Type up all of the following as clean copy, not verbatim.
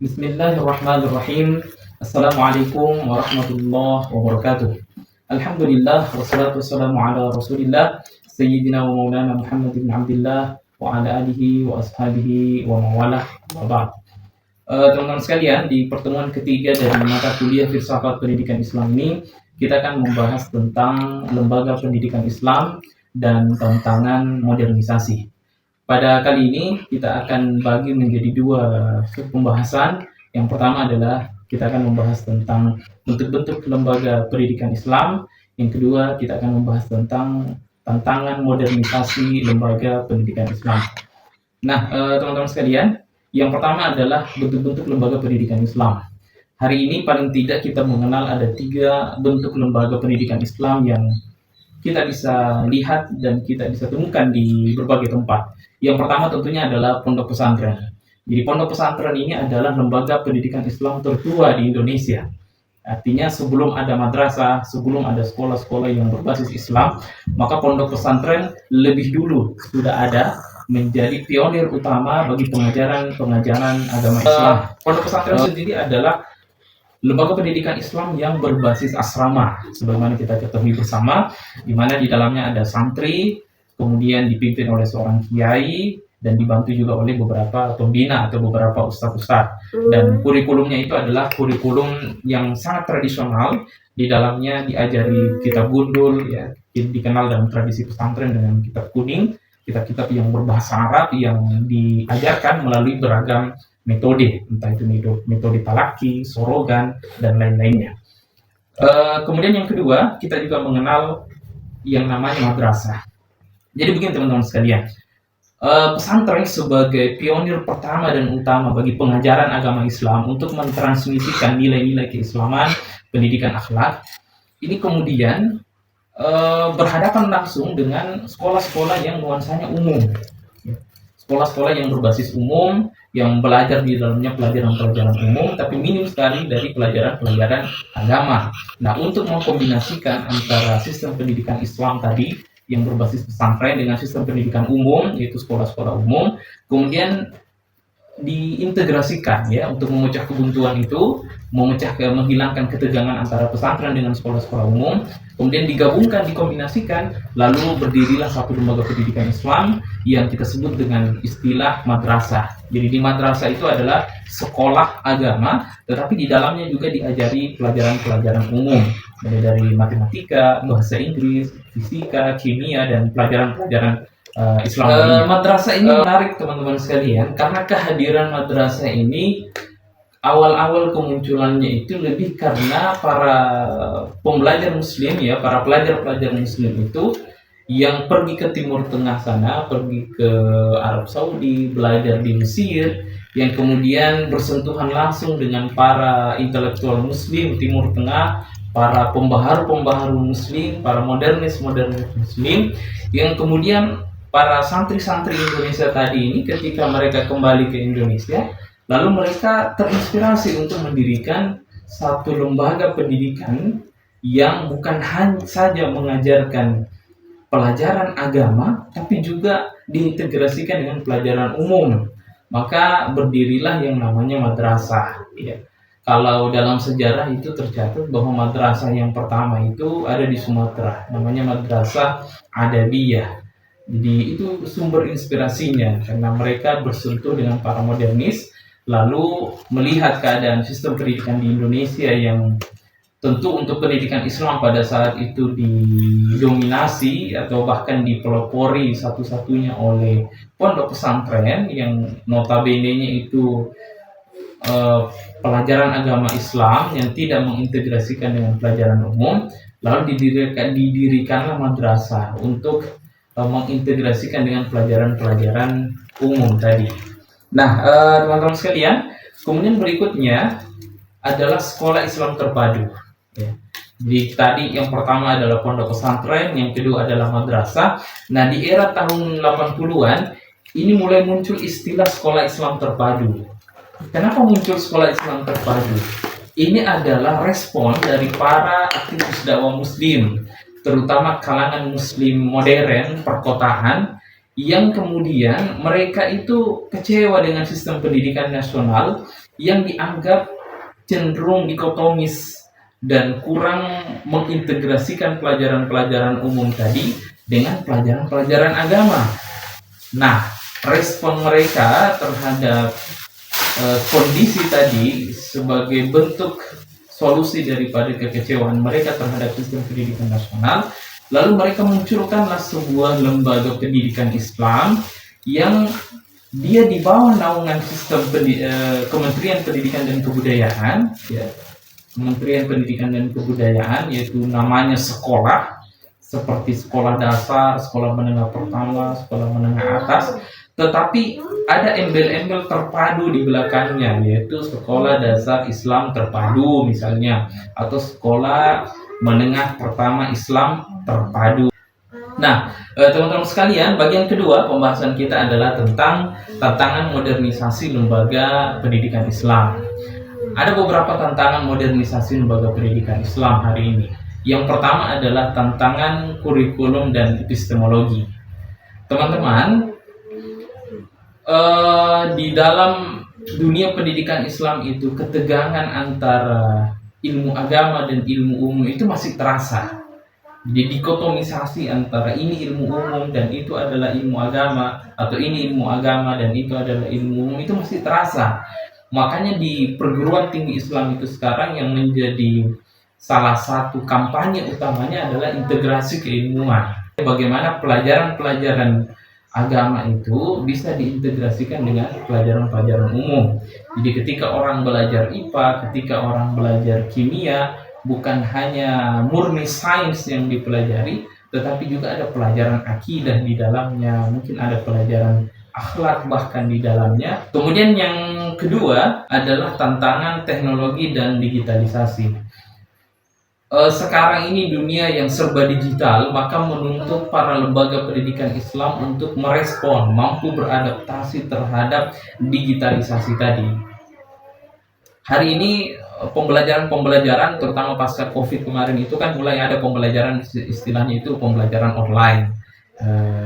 Bismillahirrahmanirrahim. Assalamualaikum warahmatullahi wabarakatuh. Alhamdulillah wassalatu wassalamu ala Rasulillah Sayyidina wa Maulana Muhammad bin Abdullah wa ala alihi wa ashabihi wa mawalah wa ba'd. Teman-teman sekalian, di pertemuan ketiga dari mata kuliah Filsafat Pendidikan Islam ini, kita akan membahas tentang lembaga pendidikan Islam dan tantangan modernisasi. Pada kali ini kita akan bagi menjadi dua pembahasan. Yang pertama adalah kita akan membahas tentang bentuk-bentuk lembaga pendidikan Islam. Yang kedua kita akan membahas tentang tantangan modernisasi lembaga pendidikan Islam. Nah, teman-teman sekalian, yang pertama adalah bentuk-bentuk lembaga pendidikan Islam. Hari ini paling tidak kita mengenal ada 3 bentuk lembaga pendidikan Islam yang kita bisa lihat dan kita bisa temukan di berbagai tempat. Yang pertama tentunya adalah pondok pesantren. Jadi pondok pesantren ini adalah lembaga pendidikan Islam tertua di Indonesia. Artinya sebelum ada madrasah, sebelum ada sekolah-sekolah yang berbasis Islam, maka pondok pesantren lebih dulu sudah ada menjadi pionir utama bagi pengajaran agama Islam. Pondok pesantren sendiri adalah lembaga pendidikan Islam yang berbasis asrama, sebagaimana kita ketahui bersama, di mana di dalamnya ada santri, kemudian dipimpin oleh seorang kiai, dan dibantu juga oleh beberapa pembina atau beberapa ustadz-ustadz. Dan kurikulumnya itu adalah kurikulum yang sangat tradisional, di dalamnya diajari kitab gundul, ya, dikenal dalam tradisi pesantren dengan kitab kuning, kitab-kitab yang berbahasa Arab yang diajarkan melalui beragam metode, entah itu metode talaki, sorogan, dan lain-lainnya. Kemudian yang kedua, kita juga mengenal yang namanya madrasah. Jadi begini teman-teman sekalian, pesantren sebagai pionir pertama dan utama bagi pengajaran agama Islam untuk mentransmisikan nilai-nilai keislaman, pendidikan akhlak, ini kemudian berhadapan langsung dengan sekolah-sekolah yang nuansanya umum. Sekolah-sekolah yang berbasis umum, yang belajar di dalamnya pelajaran-pelajaran umum, tapi minim sekali dari pelajaran-pelajaran agama. Nah, untuk mengkombinasikan antara sistem pendidikan Islam tadi, yang berbasis pesantren dengan sistem pendidikan umum, yaitu sekolah-sekolah umum, kemudian diintegrasikan ya untuk memecah kebuntuan itu, menghilangkan ketegangan antara pesantren dengan sekolah-sekolah umum, kemudian digabungkan, dikombinasikan, lalu berdirilah satu lembaga pendidikan Islam yang kita sebut dengan istilah madrasah. Jadi di madrasah itu adalah sekolah agama, tetapi di dalamnya juga diajari pelajaran-pelajaran umum, mulai dari matematika, bahasa Inggris, fisika, kimia, dan pelajaran-pelajaran Islam. Madrasah ini menarik teman-teman sekalian, karena kehadiran madrasah ini awal-awal kemunculannya itu lebih karena para pembelajar muslim ya, para pelajar-pelajar muslim itu yang pergi ke Timur Tengah sana, pergi ke Arab Saudi, belajar di Mesir, yang kemudian bersentuhan langsung dengan para intelektual muslim Timur Tengah, para pembaharu-pembaharu muslim, para modernis muslim, yang kemudian para santri-santri Indonesia tadi ini ketika mereka kembali ke Indonesia, lalu mereka terinspirasi untuk mendirikan satu lembaga pendidikan yang bukan hanya saja mengajarkan pelajaran agama, tapi juga diintegrasikan dengan pelajaran umum. Maka berdirilah yang namanya madrasah. Ya. Kalau dalam sejarah itu tercatat bahwa madrasah yang pertama itu ada di Sumatera, namanya Madrasah Adabiyah. Jadi itu sumber inspirasinya, karena mereka bersentuh dengan para modernis, lalu melihat keadaan sistem pendidikan di Indonesia yang tentu untuk pendidikan Islam pada saat itu didominasi atau bahkan dipelopori satu-satunya oleh pondok pesantren yang notabene-nya itu pelajaran agama Islam yang tidak mengintegrasikan dengan pelajaran umum, lalu didirikanlah madrasah untuk mengintegrasikan dengan pelajaran-pelajaran umum tadi. Nah, teman-teman sekalian, kemudian berikutnya adalah sekolah Islam terpadu. Ya. Jadi tadi yang pertama adalah pondok pesantren, yang kedua adalah madrasah. Nah, di era tahun 80-an ini mulai muncul istilah sekolah Islam terpadu. Kenapa muncul sekolah Islam terpadu? Ini adalah respon dari para aktivis dakwah muslim, terutama kalangan muslim modern perkotaan, yang kemudian mereka itu kecewa dengan sistem pendidikan nasional yang dianggap cenderung dikotomis dan kurang mengintegrasikan pelajaran-pelajaran umum tadi dengan pelajaran-pelajaran agama. Nah, respon mereka terhadap kondisi tadi sebagai bentuk solusi daripada kekecewaan mereka terhadap sistem pendidikan nasional, lalu mereka munculkanlah sebuah lembaga pendidikan Islam yang dia di bawah naungan sistem Kementerian Pendidikan dan Kebudayaan, ya, Kementerian Pendidikan dan Kebudayaan, yaitu namanya sekolah, seperti sekolah dasar, sekolah menengah pertama, sekolah menengah atas, tetapi ada embel-embel terpadu di belakangnya, yaitu sekolah dasar Islam terpadu misalnya, atau sekolah menengah pertama Islam terpadu. Nah, teman-teman sekalian, bagian kedua pembahasan kita adalah tentang tantangan modernisasi lembaga pendidikan Islam. Ada beberapa tantangan modernisasi lembaga pendidikan Islam hari ini. Yang pertama adalah tantangan kurikulum dan epistemologi. Teman-teman, di dalam dunia pendidikan Islam itu ketegangan antara ilmu agama dan ilmu umum itu masih terasa. Jadi dikotomisasi antara ini ilmu umum dan itu adalah ilmu agama, atau ini ilmu agama dan itu adalah ilmu umum, itu masih terasa. Makanya di perguruan tinggi Islam itu sekarang yang menjadi salah satu kampanye utamanya adalah integrasi keilmuan. Bagaimana pelajaran-pelajaran agama itu bisa diintegrasikan dengan pelajaran-pelajaran umum. Jadi ketika orang belajar IPA, ketika orang belajar kimia, bukan hanya murni sains yang dipelajari, tetapi juga ada pelajaran akidah di dalamnya, mungkin ada pelajaran akhlak bahkan di dalamnya. Kemudian yang kedua adalah tantangan teknologi dan digitalisasi. Sekarang ini dunia yang serba digital, maka menuntut para lembaga pendidikan Islam untuk merespon, mampu beradaptasi terhadap digitalisasi tadi. Hari ini pembelajaran terutama pasca COVID kemarin itu kan mulai ada pembelajaran, istilahnya itu pembelajaran online,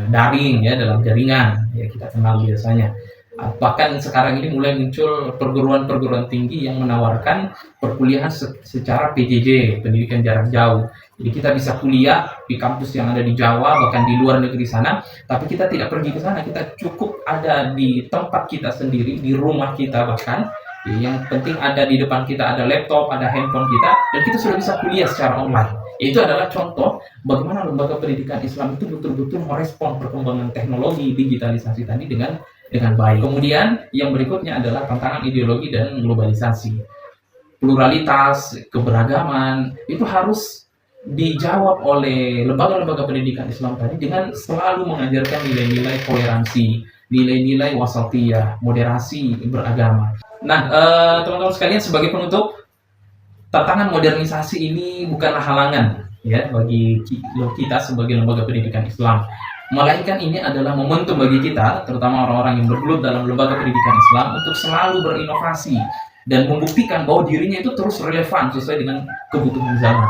daring ya, dalam jaringan ya kita kenal biasanya. Bahkan sekarang ini mulai muncul perguruan-perguruan tinggi yang menawarkan perkuliahan secara PJJ, pendidikan jarak jauh. Jadi kita bisa kuliah di kampus yang ada di Jawa, bahkan di luar negeri sana, tapi kita tidak pergi ke sana, kita cukup ada di tempat kita sendiri, di rumah kita bahkan. Yang penting ada di depan kita, ada laptop, ada handphone kita, dan kita sudah bisa kuliah secara online. Itu adalah contoh bagaimana lembaga pendidikan Islam itu betul-betul merespon perkembangan teknologi digitalisasi tadi dengan baik. Kemudian yang berikutnya adalah tantangan ideologi dan globalisasi. Pluralitas, keberagaman, itu harus dijawab oleh lembaga-lembaga pendidikan Islam tadi dengan selalu mengajarkan nilai-nilai toleransi, nilai-nilai wasatiyah, moderasi beragama. Nah, teman-teman sekalian, sebagai penutup, tantangan modernisasi ini bukanlah halangan ya bagi kita sebagai lembaga pendidikan Islam. Melainkan ini adalah momentum bagi kita, terutama orang-orang yang bergelut dalam lembaga pendidikan Islam, untuk selalu berinovasi dan membuktikan bahwa dirinya itu terus relevan sesuai dengan kebutuhan zaman.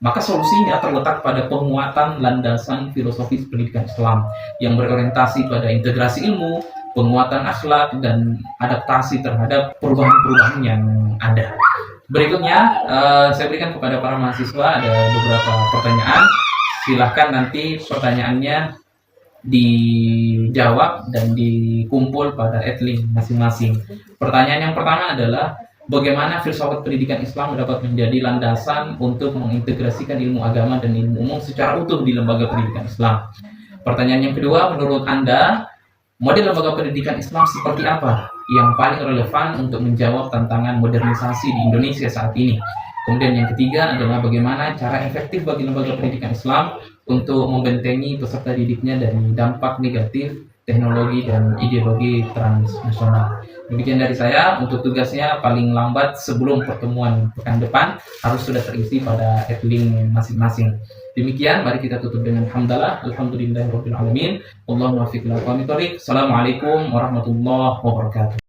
Maka solusinya terletak pada penguatan landasan filosofis pendidikan Islam yang berorientasi pada integrasi ilmu, penguatan akhlak, dan adaptasi terhadap perubahan-perubahan yang ada. Berikutnya, saya berikan kepada para mahasiswa ada beberapa pertanyaan. Silahkan nanti pertanyaannya dijawab dan dikumpul pada adlink masing-masing. Pertanyaan yang pertama adalah, bagaimana filsafat pendidikan Islam dapat menjadi landasan untuk mengintegrasikan ilmu agama dan ilmu umum secara utuh di lembaga pendidikan Islam? Pertanyaan yang kedua, menurut Anda, model lembaga pendidikan Islam seperti apa yang paling relevan untuk menjawab tantangan modernisasi di Indonesia saat ini? Kemudian yang ketiga adalah bagaimana cara efektif bagi lembaga pendidikan Islam untuk membentengi peserta didiknya dari dampak negatif teknologi dan ideologi transnasional. Demikian dari saya. Untuk tugasnya paling lambat sebelum pertemuan pekan depan harus sudah terisi pada adlink masing-masing. Demikian, mari kita tutup dengan hamdalah, alhamdulillahirabbil alamin. Allahumma waffiq ila aqwamit thoriq. Assalamualaikum warahmatullahi wabarakatuh.